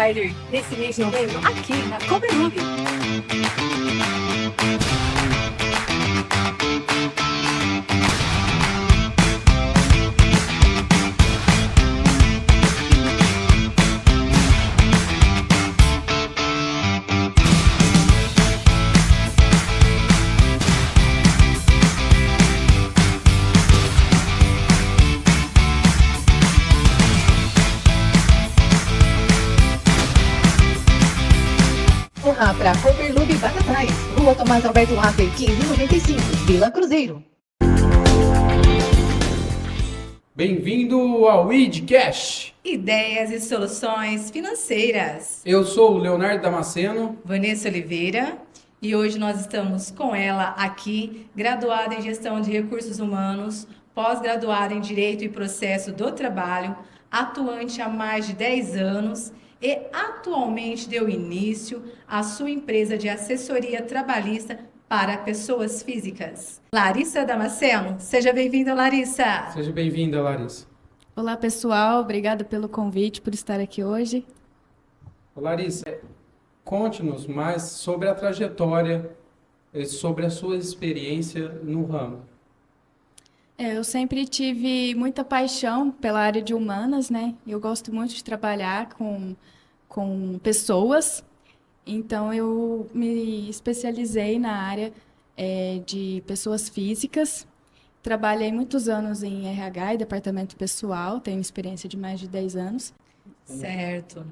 Insider desse mês de novembro aqui na Cobreloop. Para Cobreloop Batatais, Rua Tomás Alberto Raffer, 1595, Vila Cruzeiro. Bem-vindo ao Idcast. Ideias e soluções financeiras. Eu sou o Leonardo Damasceno. Vanessa Oliveira. E hoje nós estamos com ela aqui, graduada em Gestão de Recursos Humanos, pós-graduada em Direito e Processo do Trabalho, atuante há mais de 10 anos e atualmente deu início à sua empresa de assessoria trabalhista para pessoas físicas. Larissa Damasceno, seja bem-vinda, Larissa. Seja bem-vinda, Larissa. Olá, pessoal. Obrigada pelo convite, por estar aqui hoje. Larissa, conte-nos mais sobre a trajetória, sobre a sua experiência no ramo. Eu sempre tive muita paixão pela área de humanas, né? Eu gosto muito de trabalhar com pessoas, então eu me especializei na área de pessoas físicas. Trabalhei muitos anos em RH e departamento pessoal, tenho experiência de mais de 10 anos. Certo.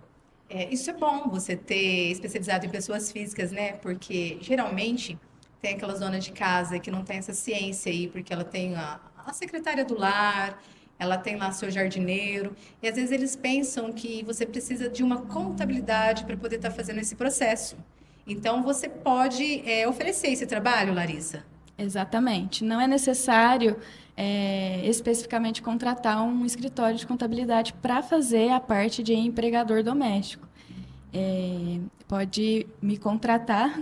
Isso é bom, você ter especializado em pessoas físicas, né? Porque geralmente tem aquelas donas de casa que não tem essa ciência aí, porque ela tem a secretária do lar, ela tem lá seu jardineiro, e às vezes eles pensam que você precisa de uma contabilidade para poder estar fazendo esse processo. Então, você pode oferecer esse trabalho, Larissa? Exatamente. Não é necessário especificamente contratar um escritório de contabilidade para fazer a parte de empregador doméstico. Pode me contratar,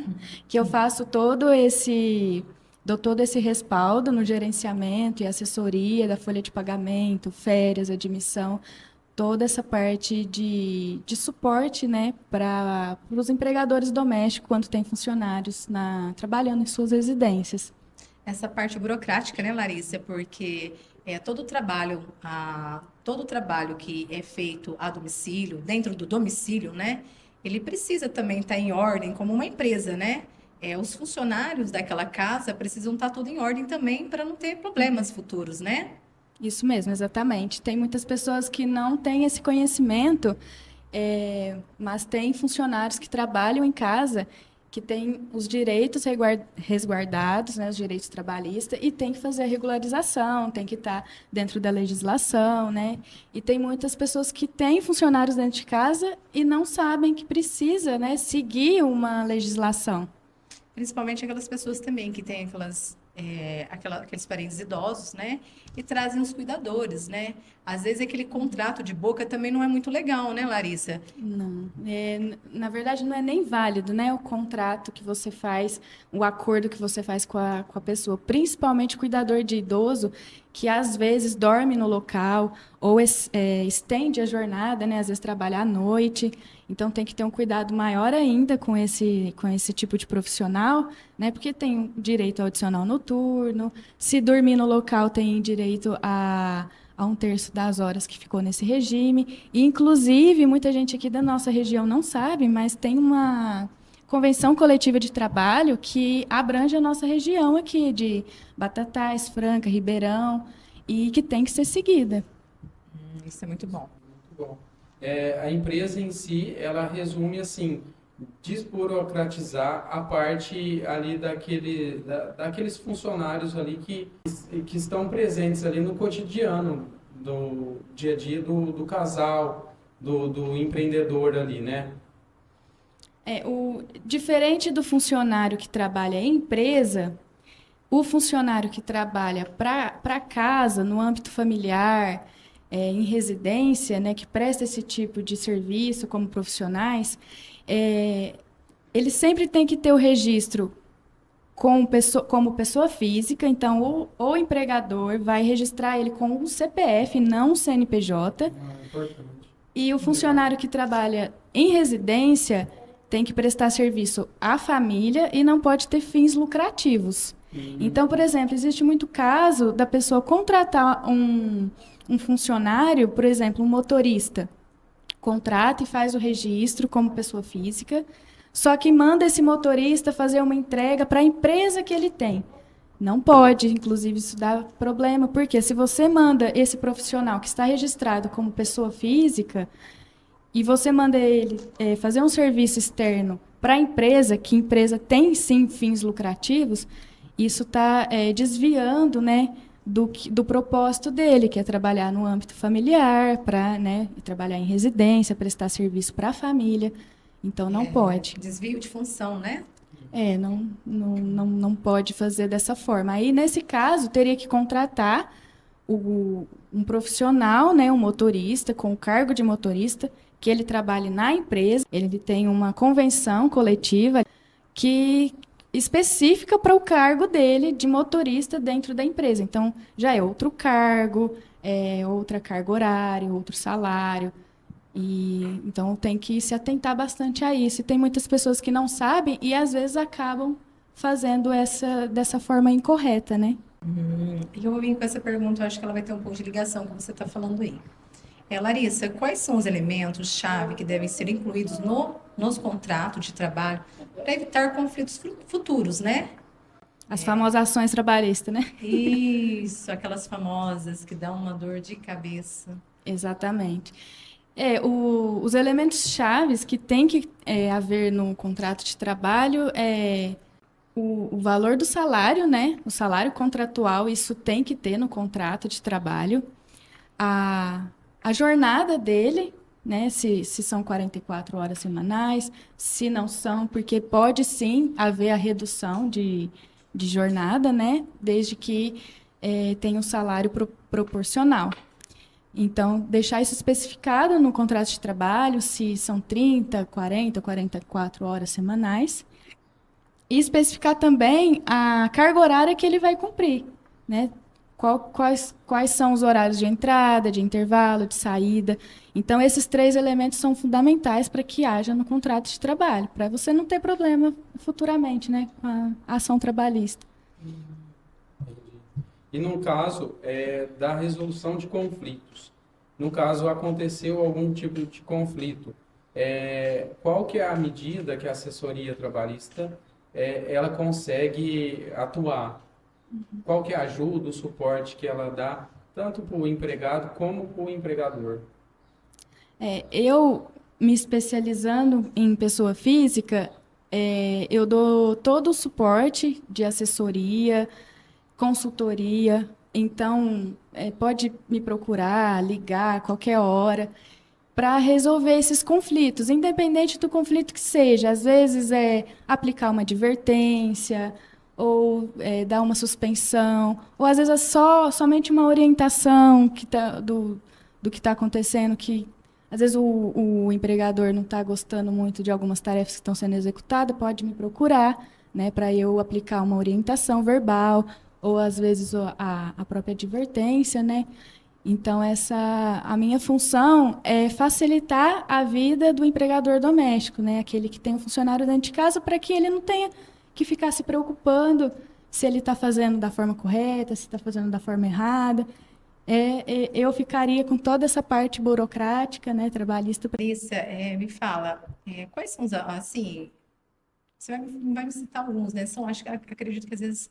que eu faço dou todo esse respaldo no gerenciamento e assessoria da folha de pagamento, férias, admissão, toda essa parte de suporte, né, para os empregadores domésticos, quando tem funcionários trabalhando em suas residências. Essa parte burocrática, né, Larissa? Porque todo trabalho que é feito a domicílio, dentro do domicílio, né, ele precisa também estar em ordem como uma empresa, né? Os funcionários daquela casa precisam estar tudo em ordem também para não ter problemas futuros, né? Isso mesmo, exatamente. Tem muitas pessoas que não têm esse conhecimento, mas tem funcionários que trabalham em casa que têm os direitos resguardados, né, os direitos trabalhistas, e tem que fazer a regularização, tem que estar dentro da legislação, né? E tem muitas pessoas que têm funcionários dentro de casa e não sabem que precisa, né, seguir uma legislação. Principalmente aquelas pessoas também que têm aqueles parentes idosos, né? E trazem os cuidadores, né? Às vezes aquele contrato de boca também não é muito legal, né, Larissa? Não. Na verdade, não é nem válido, né? O contrato que você faz, o acordo que você faz com a pessoa, principalmente o cuidador de idoso, que às vezes dorme no local ou estende a jornada, né? Às vezes trabalha à noite. Então, tem que ter um cuidado maior ainda com esse tipo de profissional, né? Porque tem direito ao adicional noturno, se dormir no local tem direito a 1/3 das horas que ficou nesse regime. E, inclusive, muita gente aqui da nossa região não sabe, mas tem uma convenção coletiva de trabalho que abrange a nossa região aqui, de Batatais, Franca, Ribeirão, e que tem que ser seguida. Isso é muito bom. Muito bom. A empresa em si, ela resume assim, desburocratizar a parte ali daqueles funcionários ali que estão presentes ali no cotidiano do dia a dia do casal, do empreendedor ali, né? Diferente do funcionário que trabalha em empresa, o funcionário que trabalha para casa, no âmbito familiar, em residência, né, que presta esse tipo de serviço como profissionais, ele sempre tem que ter o registro como pessoa física. Então o empregador vai registrar ele com um CPF, não um CNPJ. Importante. E o funcionário que trabalha em residência tem que prestar serviço à família e não pode ter fins lucrativos. Então, por exemplo, existe muito caso da pessoa contratar um funcionário, por exemplo, um motorista, contrata e faz o registro como pessoa física, só que manda esse motorista fazer uma entrega para a empresa que ele tem. Não pode, inclusive isso dá problema, porque se você manda esse profissional que está registrado como pessoa física e você manda ele fazer um serviço externo para a empresa, que empresa tem sim fins lucrativos, isso está desviando, né, do propósito dele, que é trabalhar no âmbito familiar, para, né, trabalhar em residência, prestar serviço para a família. Então, não pode. Desvio de função, né? Não pode fazer dessa forma. Aí, nesse caso, teria que contratar um profissional, né, um motorista, com o cargo de motorista, que ele trabalhe na empresa, ele tem uma convenção coletiva que específica para o cargo dele de motorista dentro da empresa. Então, já é outro cargo, outra carga horária, outro salário. E então tem que se atentar bastante a isso. E tem muitas pessoas que não sabem e às vezes acabam fazendo dessa forma incorreta, né? E eu vou vir com essa pergunta, eu acho que ela vai ter um pouco de ligação com o que você está falando aí. Larissa, quais são os elementos-chave que devem ser incluídos nos contratos de trabalho para evitar conflitos futuros, né? As famosas ações trabalhistas, né? Isso, aquelas famosas que dão uma dor de cabeça. Exatamente. Os elementos chaves que tem que haver no contrato de trabalho é o valor do salário, né? O salário contratual, isso tem que ter no contrato de trabalho. A jornada dele, né? Se são 44 horas semanais, se não são, porque pode sim haver a redução de jornada, né? Desde que tenha um salário proporcional. Então, deixar isso especificado no contrato de trabalho, se são 30, 40, 44 horas semanais. E especificar também a carga horária que ele vai cumprir, né? Quais são os horários de entrada, de intervalo, de saída. Então, esses 3 elementos são fundamentais para que haja no contrato de trabalho, para você não ter problema futuramente, né, com a ação trabalhista. E no caso da resolução de conflitos, no caso aconteceu algum tipo de conflito, qual que é a medida que a assessoria trabalhista ela consegue atuar? Qual que é a ajuda, o suporte que ela dá, tanto para o empregado como para o empregador? Eu, me especializando em pessoa física, eu dou todo o suporte de assessoria, consultoria. Então, pode me procurar, ligar a qualquer hora para resolver esses conflitos, independente do conflito que seja. Às vezes é aplicar uma advertência, ou dar uma suspensão, ou às vezes é somente uma orientação do que está acontecendo, que às vezes o empregador não está gostando muito de algumas tarefas que estão sendo executadas, pode me procurar, né, para eu aplicar uma orientação verbal, ou às vezes a própria advertência, né? Então, a minha função é facilitar a vida do empregador doméstico, né? Aquele que tem um funcionário dentro de casa, para que ele não tenha que ficar se preocupando se ele está fazendo da forma correta, se está fazendo da forma errada. Eu ficaria com toda essa parte burocrática, né, trabalhista. Larissa, me fala, quais são os, assim, você vai me citar alguns, né? Acredito que às vezes,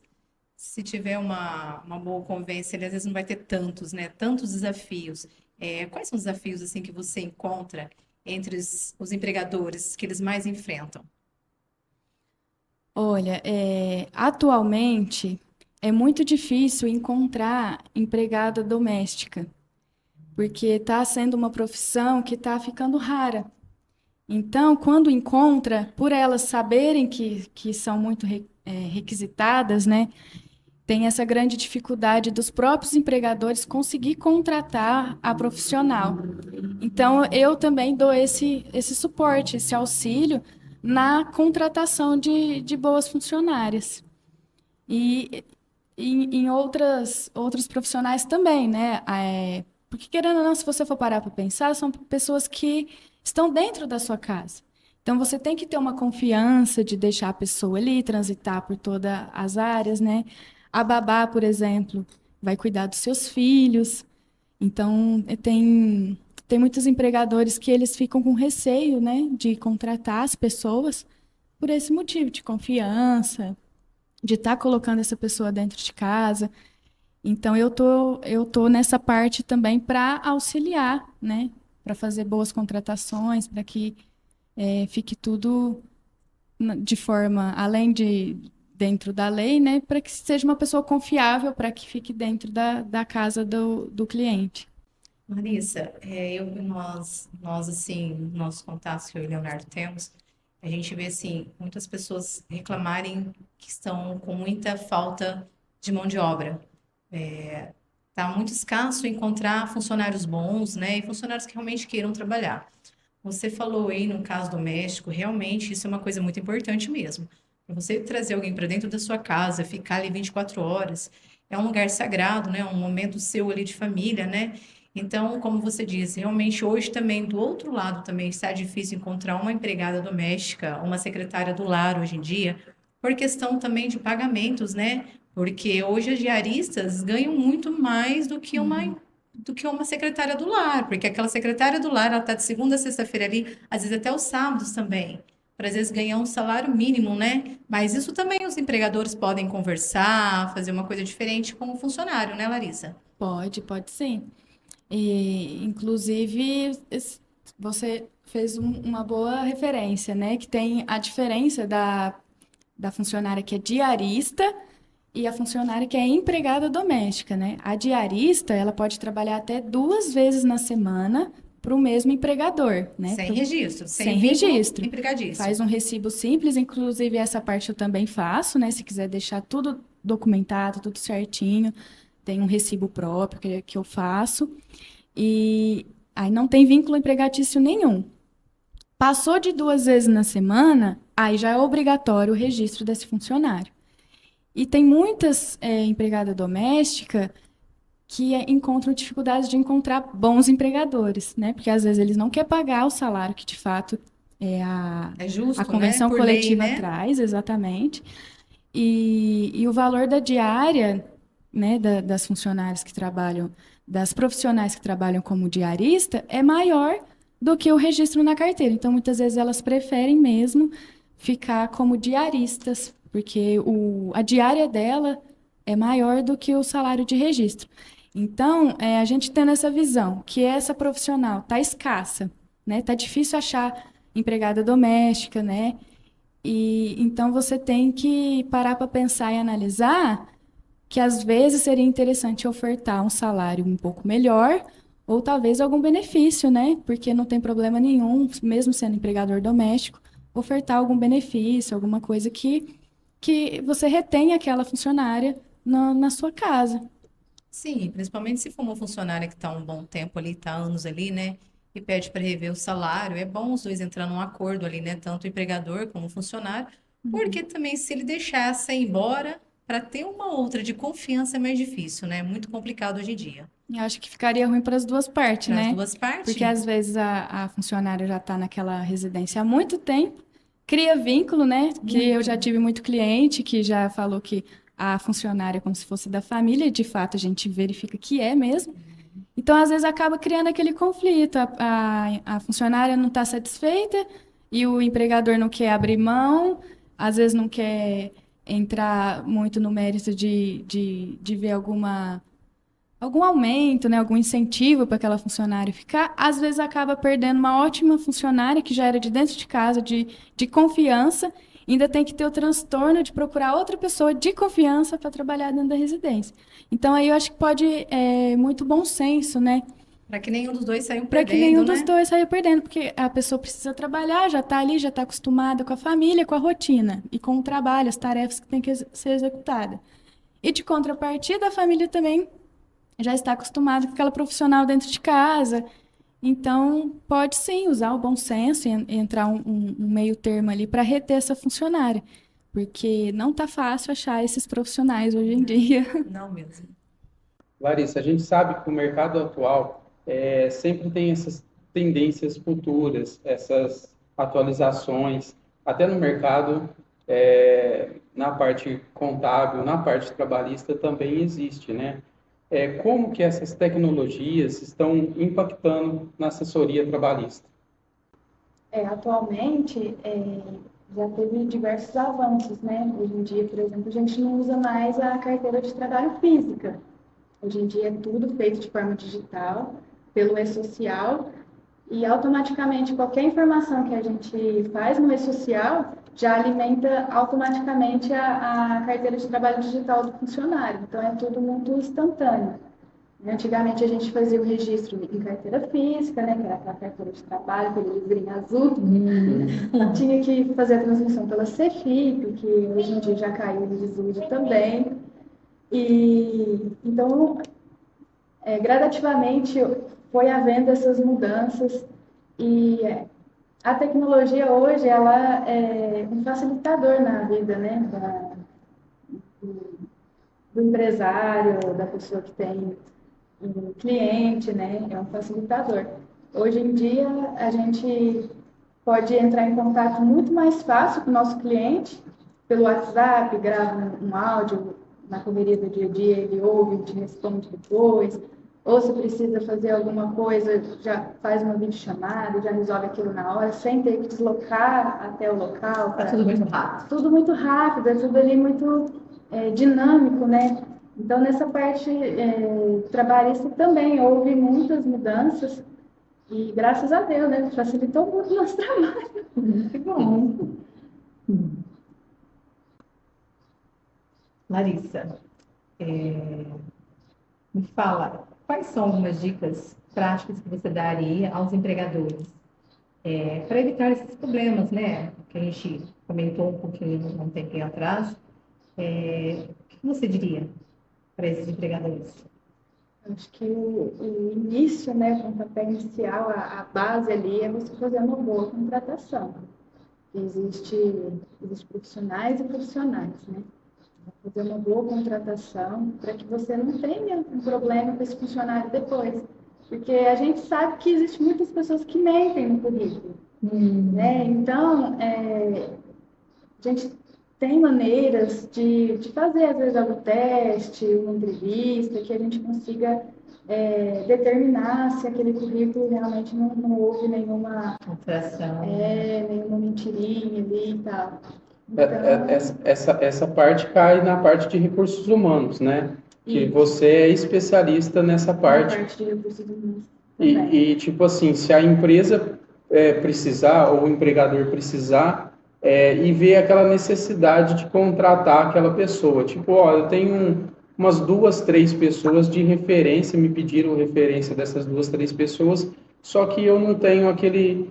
se tiver uma boa convivência, ele às vezes não vai ter tantos, né? Tantos desafios. Quais são os desafios, assim, que você encontra entre os empregadores que eles mais enfrentam? Olha, atualmente é muito difícil encontrar empregada doméstica, porque está sendo uma profissão que está ficando rara. Então, quando encontra, por elas saberem que são muito requisitadas, né, tem essa grande dificuldade dos próprios empregadores conseguir contratar a profissional. Então, eu também dou esse suporte, esse auxílio na contratação de boas funcionárias. E em outros profissionais também, né? Porque, querendo ou não, se você for parar para pensar, são pessoas que estão dentro da sua casa. Então, você tem que ter uma confiança de deixar a pessoa ali, transitar por todas as áreas, né? A babá, por exemplo, vai cuidar dos seus filhos. Então, tem muitos empregadores que eles ficam com receio, né, de contratar as pessoas por esse motivo de confiança, de estar colocando essa pessoa dentro de casa. Então, eu tô nessa parte também para auxiliar, né, para fazer boas contratações, para que fique tudo de forma, além de dentro da lei, né, para que seja uma pessoa confiável, para que fique dentro da casa do cliente. Larissa, nós, assim, nossos contatos que eu e o Leonardo temos, a gente vê, assim, muitas pessoas reclamarem que estão com muita falta de mão de obra. Tá muito escasso encontrar funcionários bons, né, e funcionários que realmente queiram trabalhar. Você falou aí no caso doméstico, realmente isso é uma coisa muito importante mesmo. Pra você trazer alguém para dentro da sua casa, ficar ali 24 horas, é um lugar sagrado, né? Um momento seu ali de família, né? Então, como você disse, realmente hoje também, do outro lado também está difícil encontrar uma empregada doméstica, uma secretária do lar hoje em dia, por questão também de pagamentos, né? Porque hoje as diaristas ganham muito mais do que uma secretária do lar, porque aquela secretária do lar, ela está de segunda a sexta-feira ali, às vezes até os sábados também, para às vezes ganhar um salário mínimo, né? Mas isso também os empregadores podem conversar, fazer uma coisa diferente com o funcionário, né, Larissa? Pode sim. E, inclusive, você fez uma boa referência, né? Que tem a diferença da funcionária que é diarista e a funcionária que é empregada doméstica, né? A diarista, ela pode trabalhar até 2 vezes na semana para o mesmo empregador, né? Sem registro, Sem vínculo registro. empregadício. Faz um recibo simples, inclusive essa parte eu também faço, né? Se quiser deixar tudo documentado, tudo certinho, tem um recibo próprio que eu faço. E aí não tem vínculo empregatício nenhum. Passou de 2 vezes na semana, aí já é obrigatório o registro desse funcionário. E tem muitas empregadas domésticas que encontram dificuldades de encontrar bons empregadores, né? Porque às vezes eles não querem pagar o salário que de fato É justo, a convenção né? Por lei, coletiva né? traz, exatamente. E o valor da diária, né, das funcionárias que trabalham, das profissionais que trabalham como diarista, é maior do que o registro na carteira. Então, muitas vezes elas preferem mesmo ficar como diaristas, porque a diária dela é maior do que o salário de registro. Então, a gente tendo essa visão que essa profissional está escassa, né? Tá difícil achar empregada doméstica, né? E então você tem que parar para pensar e analisar que às vezes seria interessante ofertar um salário um pouco melhor ou talvez algum benefício, né? Porque não tem problema nenhum, mesmo sendo empregador doméstico, ofertar algum benefício, alguma coisa que você retém aquela funcionária na sua casa. Sim, principalmente se for uma funcionária que está um bom tempo ali, está anos ali, né? E pede para rever o salário, é bom os dois entrar num acordo ali, né? Tanto o empregador como o funcionário, porque também se ele deixasse ir embora, para ter uma outra de confiança é mais difícil, né? Muito complicado hoje em dia. E acho que ficaria ruim para as duas partes, Para as né? duas partes. Porque às vezes a funcionária já está naquela residência há muito tempo, cria vínculo, né? Que eu já tive muito cliente que já falou que a funcionária é como se fosse da família, e de fato a gente verifica que é mesmo. Então, às vezes, acaba criando aquele conflito. A funcionária não está satisfeita e o empregador não quer abrir mão, às vezes não quer entrar muito no mérito de ver algum aumento, né, algum incentivo para aquela funcionária ficar. Às vezes, acaba perdendo uma ótima funcionária que já era de dentro de casa, de confiança, ainda tem que ter o transtorno de procurar outra pessoa de confiança para trabalhar dentro da residência. Então, aí eu acho que pode muito bom senso, né? Para que nenhum dos dois saiam Para que perdendo, nenhum né? dos dois saia perdendo, porque a pessoa precisa trabalhar, já está ali, já está acostumada com a família, com a rotina e com o trabalho, as tarefas que têm que ser executadas. E de contrapartida, a família também já está acostumada com aquela profissional dentro de casa. Então, pode sim usar o bom senso e entrar um meio termo ali para reter essa funcionária, porque não está fácil achar esses profissionais hoje em dia. Não mesmo. Larissa, a gente sabe que o mercado atual sempre tem essas tendências futuras, essas atualizações, até no mercado, na parte contábil, na parte trabalhista também existe, né? Como que essas tecnologias estão impactando na assessoria trabalhista? Atualmente, já teve diversos avanços, né? Hoje em dia, por exemplo, a gente não usa mais a carteira de trabalho física. Hoje em dia é tudo feito de forma digital, pelo e-social, e automaticamente qualquer informação que a gente faz no e-social já alimenta automaticamente a carteira de trabalho digital do funcionário. Então é tudo muito instantâneo. Antigamente a gente fazia o registro em carteira física, né, que era aquela carteira de trabalho, aquele livrinho azul. Tinha que fazer a transmissão pela Cefip, que hoje em dia já caiu em desuso também. E então, gradativamente foi havendo essas mudanças e a tecnologia hoje ela é um facilitador na vida, né, do empresário, da pessoa que tem um cliente, né? É um facilitador. Hoje em dia, a gente pode entrar em contato muito mais fácil com o nosso cliente pelo WhatsApp, grava um áudio na correria do dia a dia, ele ouve, a gente responde depois. Ou se precisa fazer alguma coisa, já faz uma videochamada, já resolve aquilo na hora, sem ter que deslocar até o local. Tá tudo muito rápido. Tudo muito rápido, é tudo ali muito dinâmico, né? Então, nessa parte trabalhista também houve muitas mudanças e, graças a Deus, né, facilitou muito o nosso trabalho. Que bom. Larissa, me fala, quais são algumas dicas práticas que você daria aos empregadores para evitar esses problemas, né? Que a gente comentou um pouquinho há um tempinho atrás. O que você diria para esses empregadores? Acho que o início, né, o pontapé inicial, a base ali é você fazer uma boa contratação. Existe profissionais e profissionais, né? Fazer uma boa contratação para que você não tenha um problema com esse funcionário depois. Porque a gente sabe que existem muitas pessoas que mentem no currículo, né? Então, a gente tem maneiras de fazer, às vezes, algum teste, uma entrevista, que a gente consiga determinar se aquele currículo realmente não houve nenhuma Alteração. Nenhuma mentirinha ali e tal. Essa parte cai na parte de recursos humanos, né? Que Isso. você é especialista nessa parte. Na parte de recursos humanos também. E tipo assim, se a empresa precisar, ou o empregador precisar, e ver aquela necessidade de contratar aquela pessoa. Tipo, ó, eu tenho umas 2, 3 pessoas de referência, me pediram referência dessas 2, 3 pessoas, só que eu não tenho aquele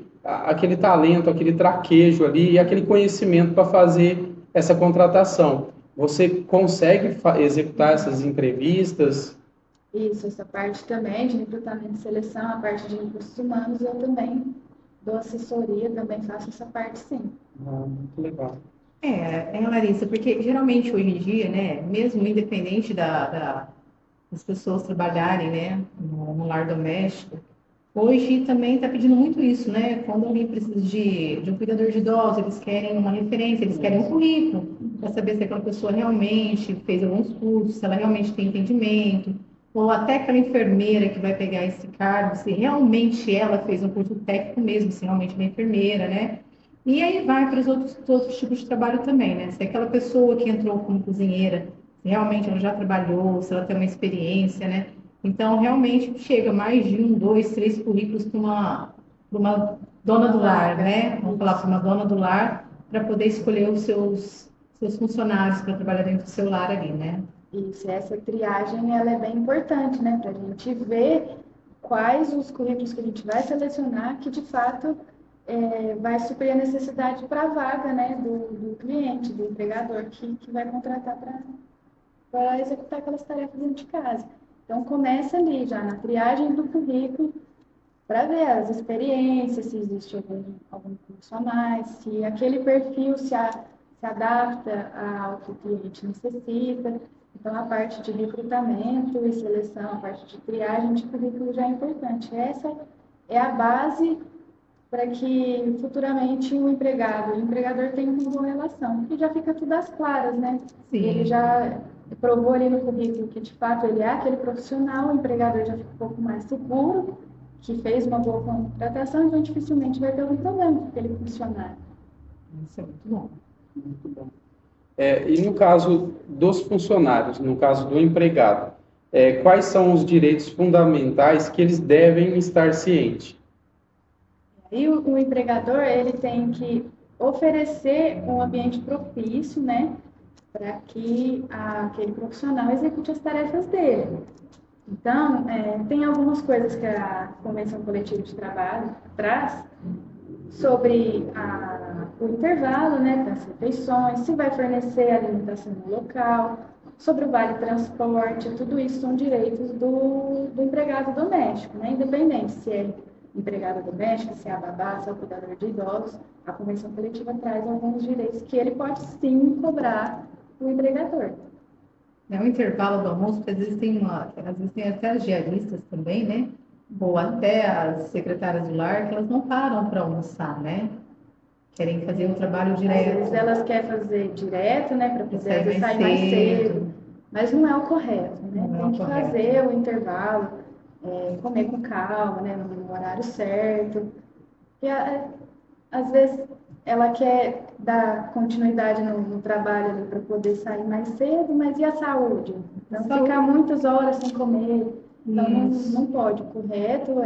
talento, aquele traquejo ali e aquele conhecimento para fazer essa contratação. Você consegue executar essas entrevistas? Isso, essa parte também de recrutamento e seleção, a parte de recursos humanos, eu também dou assessoria, também faço essa parte, sim. Muito legal. Larissa, porque geralmente hoje em dia, né, mesmo independente das pessoas trabalharem, né, no lar doméstico, hoje também está pedindo muito isso, né? Quando alguém precisa de um cuidador de idosos, eles querem uma referência, eles querem um currículo, para saber se aquela pessoa realmente fez alguns cursos, se ela realmente tem entendimento, ou até aquela enfermeira que vai pegar esse cargo, se realmente ela fez um curso técnico mesmo, se realmente ela é enfermeira, né? E aí vai para os outros tipos de trabalho também, né? Se aquela pessoa que entrou como cozinheira, se realmente ela já trabalhou, se ela tem uma experiência, né? Então, realmente, chega mais de 1, 2, 3 currículos para uma dona do lar, né? Vamos falar para uma dona do lar, para poder escolher os seus funcionários para trabalhar dentro do seu lar ali, né? Isso, essa triagem, ela é bem importante, né? Para a gente ver quais os currículos que a gente vai selecionar que, de fato, vai suprir a necessidade para a vaga, né? Do cliente, do empregador que vai contratar para executar aquelas tarefas dentro de casa. Então, começa ali já na triagem do currículo para ver as experiências, se existe algum curso a mais, se aquele perfil se adapta ao que o cliente necessita. Então, a parte de recrutamento e seleção, a parte de triagem de currículo já é importante. Essa é a base para que futuramente o empregado e o empregador tenham uma boa relação, que já fica tudo às claras, né? Sim. Ele já provou ali no currículo que de fato ele é aquele profissional, o empregador já fica um pouco mais seguro, que fez uma boa contratação, então dificilmente vai ter algum problema com aquele funcionário. Isso é muito bom. Muito bom. E no caso dos funcionários, no caso do empregado, quais são os direitos fundamentais que eles devem estar cientes? E o empregador, ele tem que oferecer um ambiente propício, né, para que aquele profissional execute as tarefas dele. Então, tem algumas coisas que a Convenção Coletiva de Trabalho traz sobre o intervalo, né, das refeições, se vai fornecer alimentação no local, sobre o vale transporte, tudo isso são direitos do empregado doméstico, né, independente se é empregada doméstica, se é a babá, se é o cuidador de idosos, a Convenção Coletiva traz alguns direitos que ele pode sim cobrar do empregador. É um intervalo do almoço, porque às vezes tem até as diaristas também, né? Ou até as secretárias de lar, que elas não param para almoçar, né? Querem fazer um trabalho Às direto. vezes elas querem fazer direto, né, para poder Sair sair mais cedo, mas não é o correto, né? Não é Tem o que correto. fazer o intervalo, comer com calma, né, no horário certo. E às vezes ela quer dar continuidade no trabalho para poder sair mais cedo, mas e a saúde? Então, ficar muitas horas sem comer, então não pode. O correto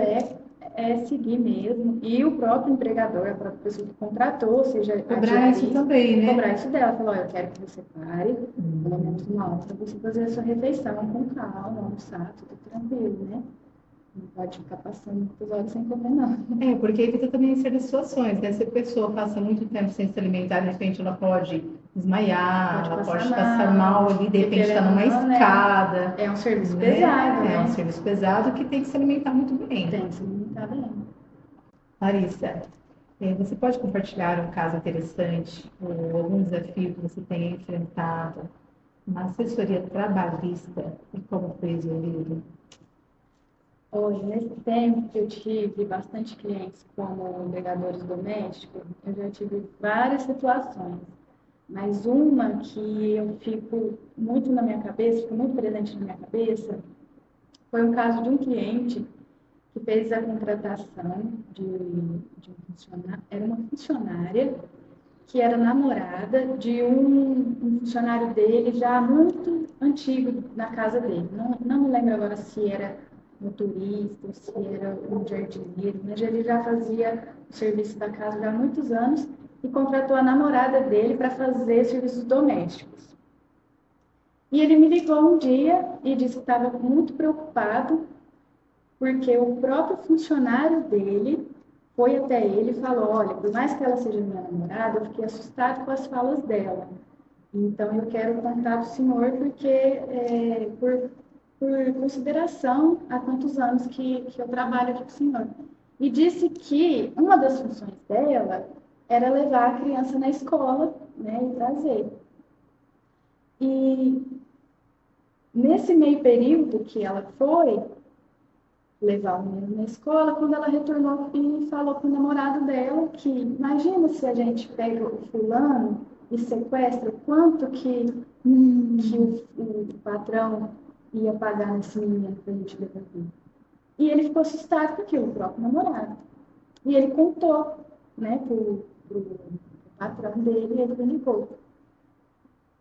é seguir mesmo. E o próprio empregador, a própria pessoa que contratou, seja Cobrar isso também, né? cobrar isso dela. Falar, eu quero que você pare, pelo menos uma hora, para você fazer a sua refeição com calma, almoçar, tudo tranquilo, né? Não pode ficar passando muitas horas sem comer, não. Porque evita também certas situações, né? Se a pessoa passa muito tempo sem se alimentar, de repente ela pode desmaiar, ela pode passar mal ali, de repente está numa escada. É um serviço né? pesado, né? É um serviço pesado que tem que se alimentar muito bem. Tem que se alimentar bem. Larissa, você pode compartilhar um caso interessante ou algum desafio que você tenha enfrentado na assessoria trabalhista e como foi resolvido? Hoje, nesse tempo que eu tive bastante clientes como empregadores domésticos, eu já tive várias situações, mas uma que eu fico muito na minha cabeça, fica muito presente na minha cabeça, foi um caso de um cliente que fez a contratação de um funcionário, era uma funcionária que era namorada de um funcionário dele já muito antigo na casa dele. Não me lembro agora se era motorista, se era um jardineiro, mas ele já fazia o serviço da casa já há muitos anos e contratou a namorada dele para fazer serviços domésticos. E ele me ligou um dia e disse que estava muito preocupado porque o próprio funcionário dele foi até ele e falou, olha, por mais que ela seja minha namorada, eu fiquei assustado com as falas dela. Então, eu quero contar para o senhor porque, por consideração, há tantos anos que eu trabalho aqui com o senhor. E disse que uma das funções dela era levar a criança na escola, né, e trazer. E nesse meio período que ela foi levar o menino na escola, quando ela retornou e falou para o namorado dela que imagina se a gente pega o fulano e sequestra, quanto que o patrão ia pagar nesse menino para a gente devolver. E ele ficou assustado com aquilo, o próprio namorado. E ele contou, né, pro patrão dele, e ele me ligou.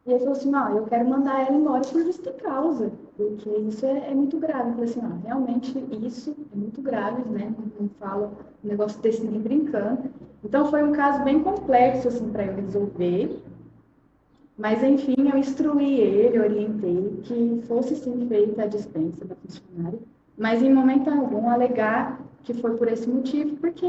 E ele falou assim, não, eu quero mandar ela embora por justa causa, porque isso é muito grave. Eu falei assim, não, realmente isso é muito grave, né? Não falo um negócio desse nem brincando. Então foi um caso bem complexo, assim, para eu resolver. Mas, enfim, eu instruí ele, orientei que fosse sim feita a dispensa da funcionária, mas em momento algum alegar que foi por esse motivo, porque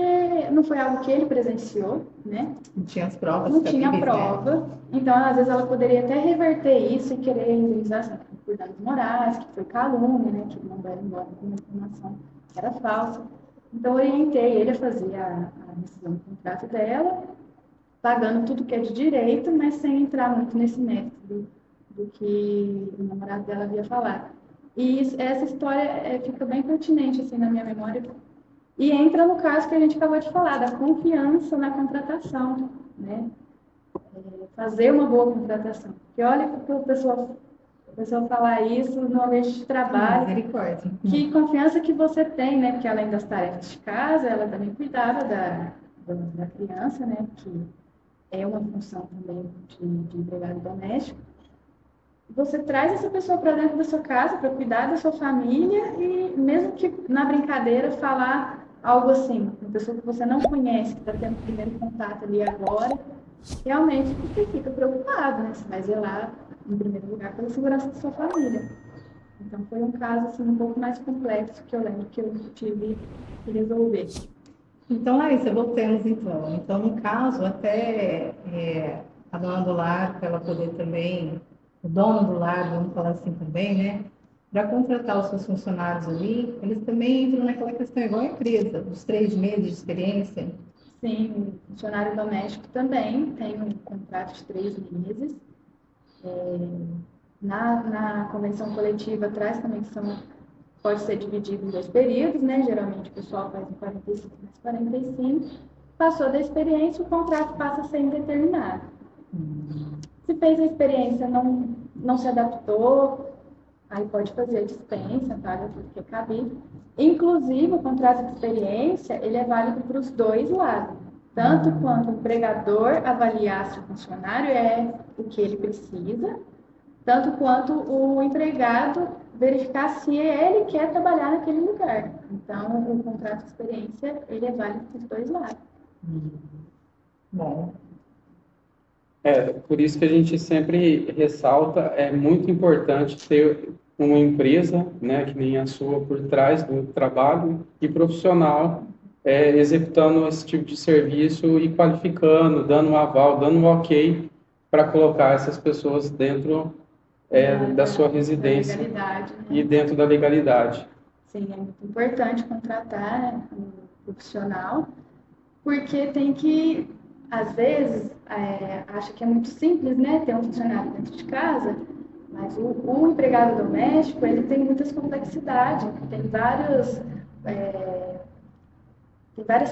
não foi algo que ele presenciou, né? Não tinha as provas. Não tinha prova. Então, às vezes, ela poderia até reverter isso e querer indenização por danos morais, que foi calúnia, né? Que mandaram embora com uma informação que era falsa. Então, eu orientei ele a fazer a rescisão do contrato dela, pagando tudo que é de direito, mas sem entrar muito nesse método do que o namorado dela havia falado. E essa história fica bem pertinente assim, na minha memória. E entra no caso que a gente acabou de falar, da confiança na contratação, né? Fazer uma boa contratação. Porque olha que a pessoa falar isso no ambiente de trabalho. Misericórdia. Que confiança que você tem, né? Porque além das tarefas de casa, ela também cuidava da criança, né? Que é uma função também de empregado doméstico. Você traz essa pessoa para dentro da sua casa para cuidar da sua família e mesmo que na brincadeira falar algo assim, uma pessoa que você não conhece, que está tendo o primeiro contato ali agora, realmente você fica preocupado, né? Você vai zelar, em primeiro lugar, pela segurança da sua família. Então, foi um caso assim, um pouco mais complexo que eu lembro que eu tive que resolver. Então, Larissa, voltemos então. Então, no caso, até a dona do lar, para ela poder também, o dono do lar, vamos falar assim também, né? Para contratar os seus funcionários ali, eles também entram naquela questão igual a empresa, dos 3 meses de experiência. Sim, o funcionário doméstico também tem um contrato de 3 meses. Na convenção coletiva traz também que pode ser dividido em 2 períodos, né? Geralmente o pessoal faz em 45 mais 45. Passou da experiência, o contrato passa a ser indeterminado. Se fez a experiência, não se adaptou, aí pode fazer a dispensa, paga tudo que é cabido. Inclusive, o contrato de experiência, ele é válido para os dois lados. Tanto quanto o empregador avaliar se o funcionário é o que ele precisa, tanto quanto o empregado verificar se ele quer trabalhar naquele lugar. Então, o contrato de experiência, ele é válido para os dois lados. Bom, Por isso que a gente sempre ressalta, é muito importante ter uma empresa, né, que nem a sua, por trás do trabalho e profissional, executando esse tipo de serviço e qualificando, dando um aval, dando um ok para colocar essas pessoas dentro da sua residência Da legalidade, né? e dentro da legalidade. Sim, é muito importante contratar um profissional, porque tem que, às vezes, acha que é muito simples, né, ter um funcionário dentro de casa, mas o empregado doméstico, ele tem muitas complexidades, tem várias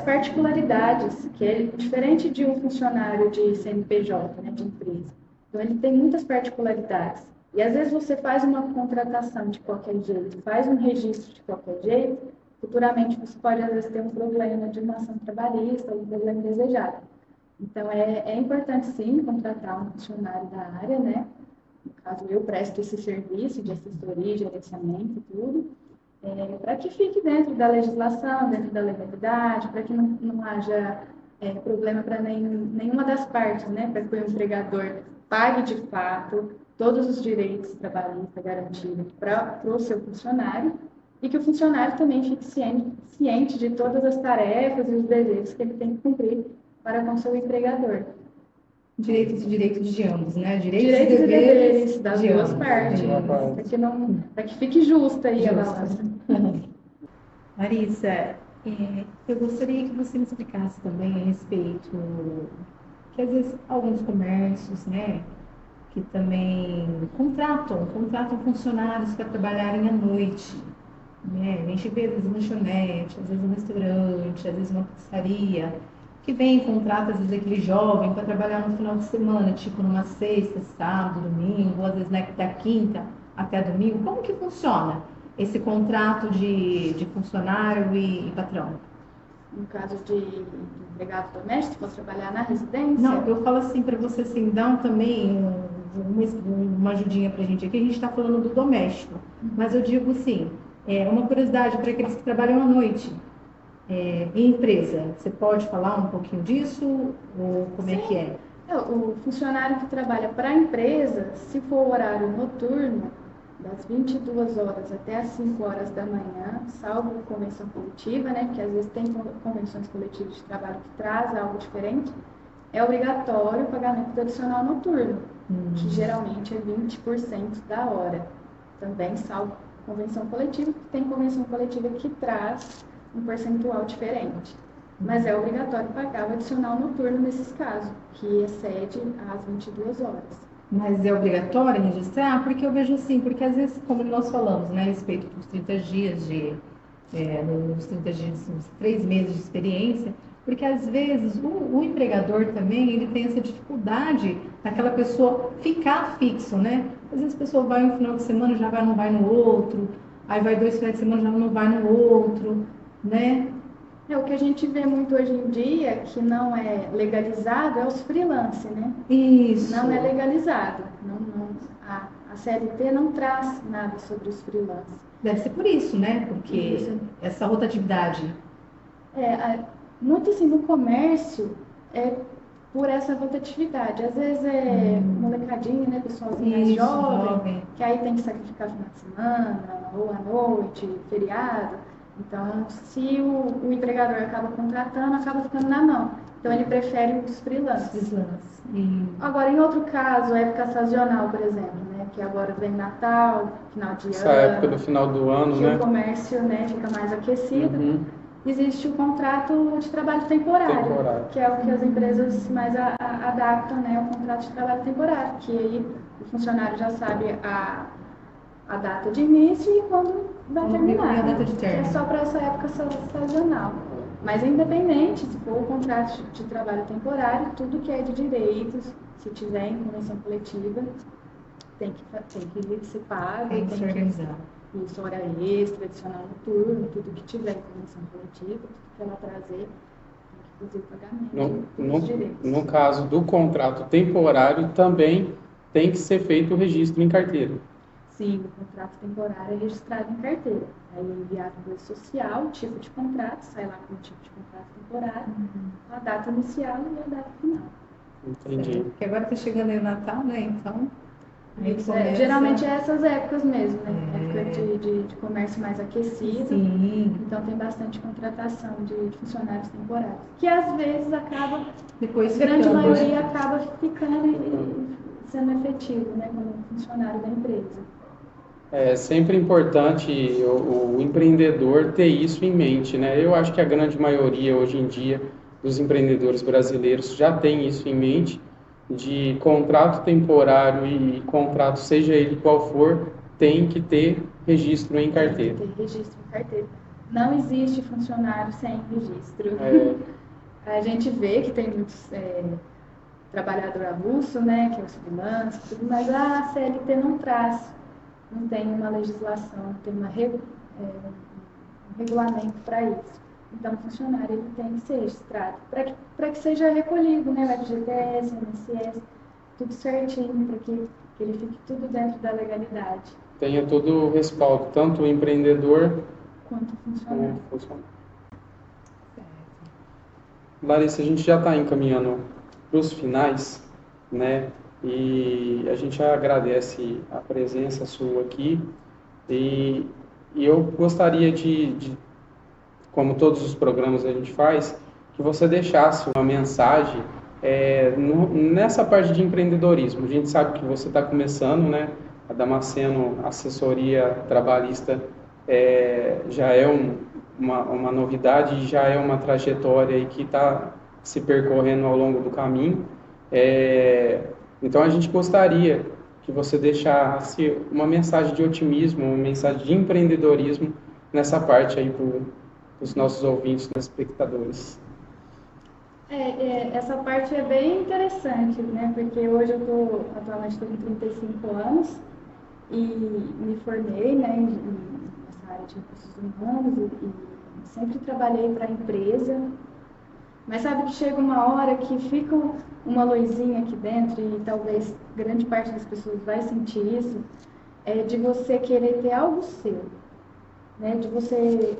particularidades, que é diferente de um funcionário de CNPJ, né, de empresa. Então, ele tem muitas particularidades. E, às vezes, você faz uma contratação de qualquer jeito, faz um registro de qualquer jeito, futuramente você pode, às vezes, ter um problema de uma ação trabalhista, um problema indesejado. Então, é importante, sim, contratar um funcionário da área, né? No caso, eu presto esse serviço de assessoria, gerenciamento e tudo, para que fique dentro da legislação, dentro da legalidade, para que não haja problema para nenhuma das partes, né? Para que o empregador pague de fato todos os direitos trabalhistas garantidos para o seu funcionário e que o funcionário também fique ciente de todas as tarefas e os deveres que ele tem que cumprir para com seu empregador. direitos e direitos de ambos, né? Direitos e deveres das de duas ambos. partes, para que fique justa aí a balança. Larissa, eu gostaria que você me explicasse também a respeito que às vezes alguns comércios, né, que também contratam funcionários para trabalharem à noite, né? A gente vê às vezes lanchonete, às vezes um restaurante, às vezes uma pizzaria, que vem e contrata às vezes aquele jovem para trabalhar no final de semana, tipo numa sexta, sábado, domingo, ou às vezes da quinta até domingo. Como que funciona esse contrato de funcionário e patrão? No caso de empregado doméstico, se fosse trabalhar na residência? Não, eu falo assim para você assim, dar também uma ajudinha para a gente aqui. A gente está falando do doméstico, mas eu digo assim, uma curiosidade para aqueles que trabalham à noite em empresa. Você pode falar um pouquinho disso ou como Sim. É que é? O funcionário que trabalha para a empresa, se for horário noturno, das 22 horas até as 5 horas da manhã, salvo convenção coletiva, né, porque às vezes tem convenções coletivas de trabalho que traz algo diferente, é obrigatório o pagamento do adicional noturno, que geralmente é 20% da hora. Também salvo convenção coletiva, porque tem convenção coletiva que traz um percentual diferente. Mas é obrigatório pagar o adicional noturno nesses casos, que excede as 22 horas. Mas é obrigatório registrar? Porque eu vejo assim, porque às vezes, como nós falamos, né, a respeito dos 30 dias nos 30 dias, nos 3 meses de experiência, porque às vezes o empregador também, ele tem essa dificuldade daquela pessoa ficar fixo, né? Às vezes a pessoa vai um final de semana, já vai, não vai no outro, aí vai 2 finais de semana, já não vai no outro, né? O que a gente vê muito hoje em dia, que não é legalizado, é os freelance, né? Isso. Não é legalizado. A CLT não traz nada sobre os freelancers. Deve ser por isso, né? Porque Isso. essa rotatividade. Muito assim, no comércio, é por essa rotatividade. Às vezes é molecadinha, né? Pessoalzinho mais Isso, jovem, que aí tem que sacrificar final de semana, ou à noite, feriado. Então, se o empregador acaba contratando, acaba ficando na mão. Então, ele prefere os freelancers. Agora, em outro caso, época sazonal, por exemplo, né? Que agora vem Natal, final de Essa ano. época do final do ano, que né? o comércio, né, fica mais aquecido. Uhum. Existe o contrato de trabalho temporário, que é o que as empresas mais adaptam, né, o contrato de trabalho temporário, que aí o funcionário já sabe a data de início e quando vai terminar. E a data de término. É só para essa época sazonal. Mas independente, se for o contrato de trabalho temporário, tudo que é de direitos, se tiver em convenção coletiva, tem que ser pago, Tem que se organizar. Isso, hora extra, adicional noturno, tudo que tiver em convenção coletiva, tudo que ela trazer, tem que fazer o pagamento dos direitos. No caso do contrato temporário, também tem que ser feito o registro em carteira. Sim, o contrato temporário é registrado em carteira. Aí é enviado para o social, o tipo de contrato, sai lá com o tipo de contrato temporário, a data inicial e a data final. Entendi. Porque agora está chegando aí o Natal, né? Então. Isso, geralmente é essas épocas mesmo, né? Época de comércio mais aquecido. Sim. Então tem bastante contratação de funcionários temporários. Que às vezes acaba, Depois grande ficando, maioria né? acaba ficando e sendo efetivo, né? Como funcionário da empresa. É sempre importante o empreendedor ter isso em mente, né? Eu acho que a grande maioria hoje em dia dos empreendedores brasileiros já tem isso em mente, de contrato temporário e contrato, seja ele qual for, tem que ter registro em carteira. Tem que ter registro em carteira. Não existe funcionário sem registro. A gente vê que tem muitos trabalhador avulso, né? Que é os freelance, tudo, mas a CLT não traz. Não tem uma legislação, não tem um regulamento para isso. Então, o funcionário ele tem que ser registrado para que seja recolhido, né, o FGTS, o INSS, tudo certinho, para que ele fique tudo dentro da legalidade. Tenha todo o respaldo, tanto o empreendedor quanto o funcionário. funcionário. Larissa, a gente já está encaminhando para os finais, né? E a gente agradece a presença sua aqui e eu gostaria de, como todos os programas a gente faz, que você deixasse uma mensagem nessa parte de empreendedorismo. A gente sabe que você está começando, né? A Damasceno Assessoria Trabalhista já é uma novidade, já é uma trajetória aí que está se percorrendo ao longo do caminho. Então, a gente gostaria que você deixasse uma mensagem de otimismo, uma mensagem de empreendedorismo nessa parte aí para os nossos ouvintes, nossos espectadores. Essa parte é bem interessante, né? Porque hoje atualmente estou com 35 anos e me formei, né, nessa área de recursos humanos e sempre trabalhei para a empresa. Mas sabe que chega uma hora que fica uma luzinha aqui dentro, e talvez grande parte das pessoas vai sentir isso, de você querer ter algo seu, né? De você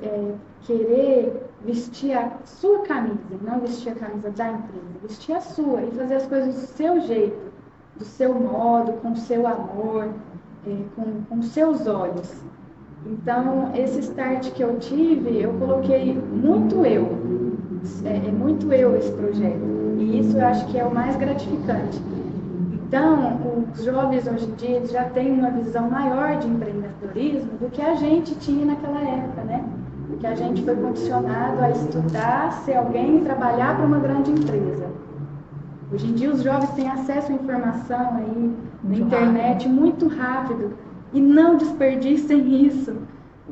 querer vestir a sua camisa, não vestir a camisa da empresa, vestir a sua e fazer as coisas do seu jeito, do seu modo, com o seu amor, com os seus olhos. Então, esse start que eu tive, eu coloquei muito eu. Muito eu esse projeto. E isso eu acho que é o mais gratificante. Então, os jovens hoje em dia já têm uma visão maior de empreendedorismo do que a gente tinha naquela época, né? Porque a gente foi condicionado a estudar, ser alguém e trabalhar para uma grande empresa. Hoje em dia os jovens têm acesso à informação aí na Muito internet muito rápido e não desperdicem isso.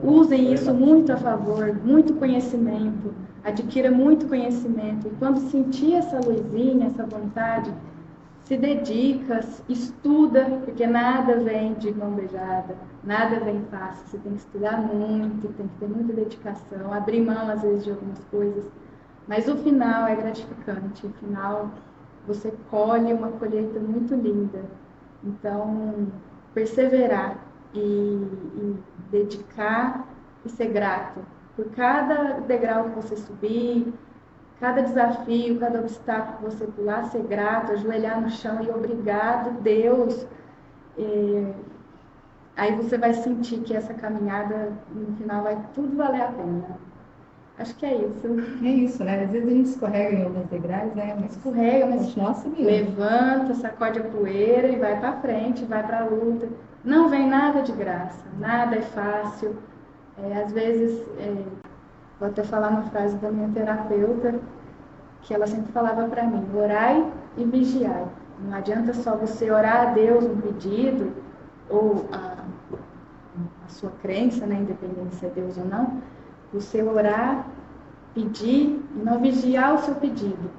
Usem isso muito a favor, muito conhecimento, adquira muito conhecimento. E quando sentir essa luzinha, essa vontade, se dedica, estuda, porque nada vem de mão beijada, nada vem fácil. Você tem que estudar muito, tem que ter muita dedicação, abrir mão às vezes de algumas coisas. Mas o final é gratificante, o final você colhe uma colheita muito linda. Então, perseverar e dedicar e ser grato por cada degrau que você subir, cada desafio, cada obstáculo que você pular, ser grato, ajoelhar no chão e obrigado, Deus. Aí você vai sentir que essa caminhada, no final, vai tudo valer a pena. Acho que é isso. É isso, né? Às vezes a gente escorrega em alguns degraus, né? Mas Escorrega, mas continua subindo. levanta, sacode a poeira e vai para frente, vai para a luta. Não vem nada de graça, nada é fácil. Às vezes, vou até falar uma frase da minha terapeuta, que ela sempre falava para mim: orai e vigiai. Não adianta só você orar a Deus um pedido, ou a sua crença, né, independente se é Deus ou não, você orar, pedir e não vigiar o seu pedido.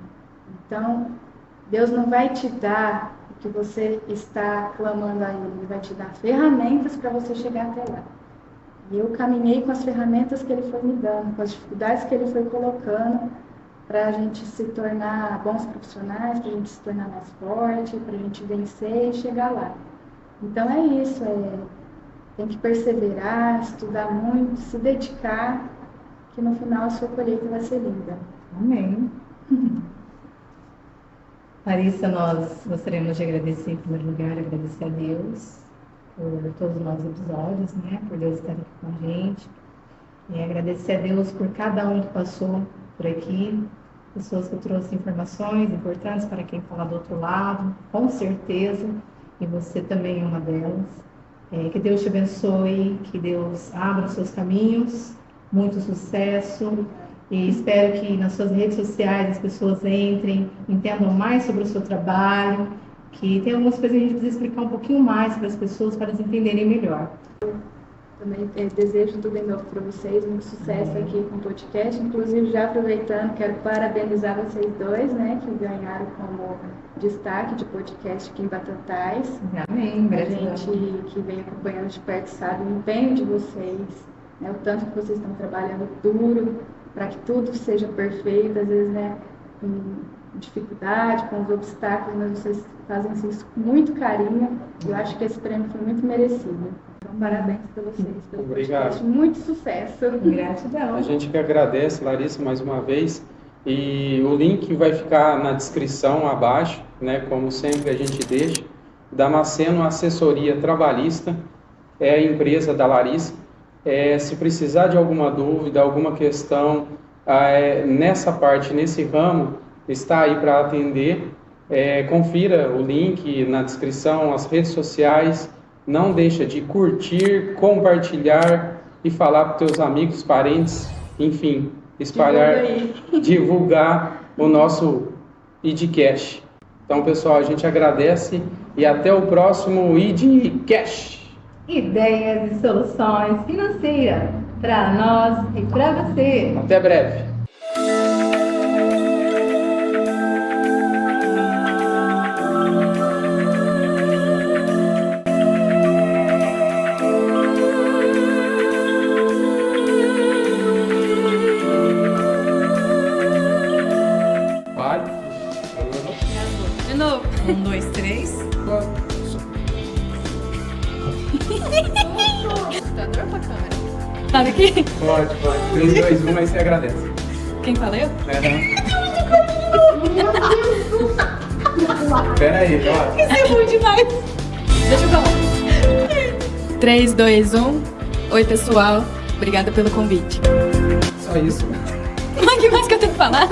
Então, Deus não vai te dar o que você está clamando a Ele, Ele vai te dar ferramentas para você chegar até lá. E eu caminhei com as ferramentas que Ele foi me dando, com as dificuldades que Ele foi colocando, para a gente se tornar bons profissionais, para a gente se tornar mais forte, para a gente vencer e chegar lá. Então é isso, tem que perseverar, estudar muito, se dedicar, que no final a sua colheita vai ser linda. Amém. Larissa, nós gostaríamos de agradecer em primeiro lugar, agradecer a Deus por todos os nossos episódios, né? Por Deus estar aqui com a gente. E agradecer a Deus por cada um que passou por aqui, pessoas que trouxeram informações importantes para quem está lá do outro lado, com certeza, e você também é uma delas. Que Deus te abençoe, que Deus abra os seus caminhos, muito sucesso, e espero que nas suas redes sociais as pessoas entrem, entendam mais sobre o seu trabalho, que tem algumas coisas que a gente precisa explicar um pouquinho mais para as pessoas, para elas entenderem melhor. Também desejo tudo em novo para vocês, muito sucesso aqui com o podcast. Inclusive, já aproveitando, quero parabenizar vocês dois, né, que ganharam como destaque de podcast aqui em Batatais. Amém. A gente que vem acompanhando de perto sabe o empenho de vocês, né, o tanto que vocês estão trabalhando duro para que tudo seja perfeito, às vezes, né, com dificuldade, com os obstáculos, mas vocês fazem isso com muito carinho. Eu acho que esse prêmio foi muito merecido. Então, parabéns para vocês pelo podcast. Muito sucesso. Gratidão. A gente que agradece, Larissa, mais uma vez. E o link vai ficar na descrição abaixo, né? Como sempre a gente deixa. Damasceno Assessoria Trabalhista é a empresa da Larissa. Se precisar de alguma dúvida, alguma questão nessa parte, nesse ramo, está aí para atender. Confira o link na descrição, as redes sociais. Não deixa de curtir, compartilhar e falar para os teus amigos, parentes, enfim, espalhar, divulgar o nosso IDCast. Então, pessoal, a gente agradece e até o próximo IDCast. Ideias e soluções financeiras para nós e para você. Até breve. De novo. 1, 2, 3. Computador pra câmera. Sabe aqui? Pode. 3, 2, 1, aí você agradece. Quem fala eu? Pera aí, ó. Isso é bom demais. Deixa eu falar. 3, 2, 1. Oi, pessoal. Obrigada pelo convite. Só isso. Mas o que mais que eu tenho que falar?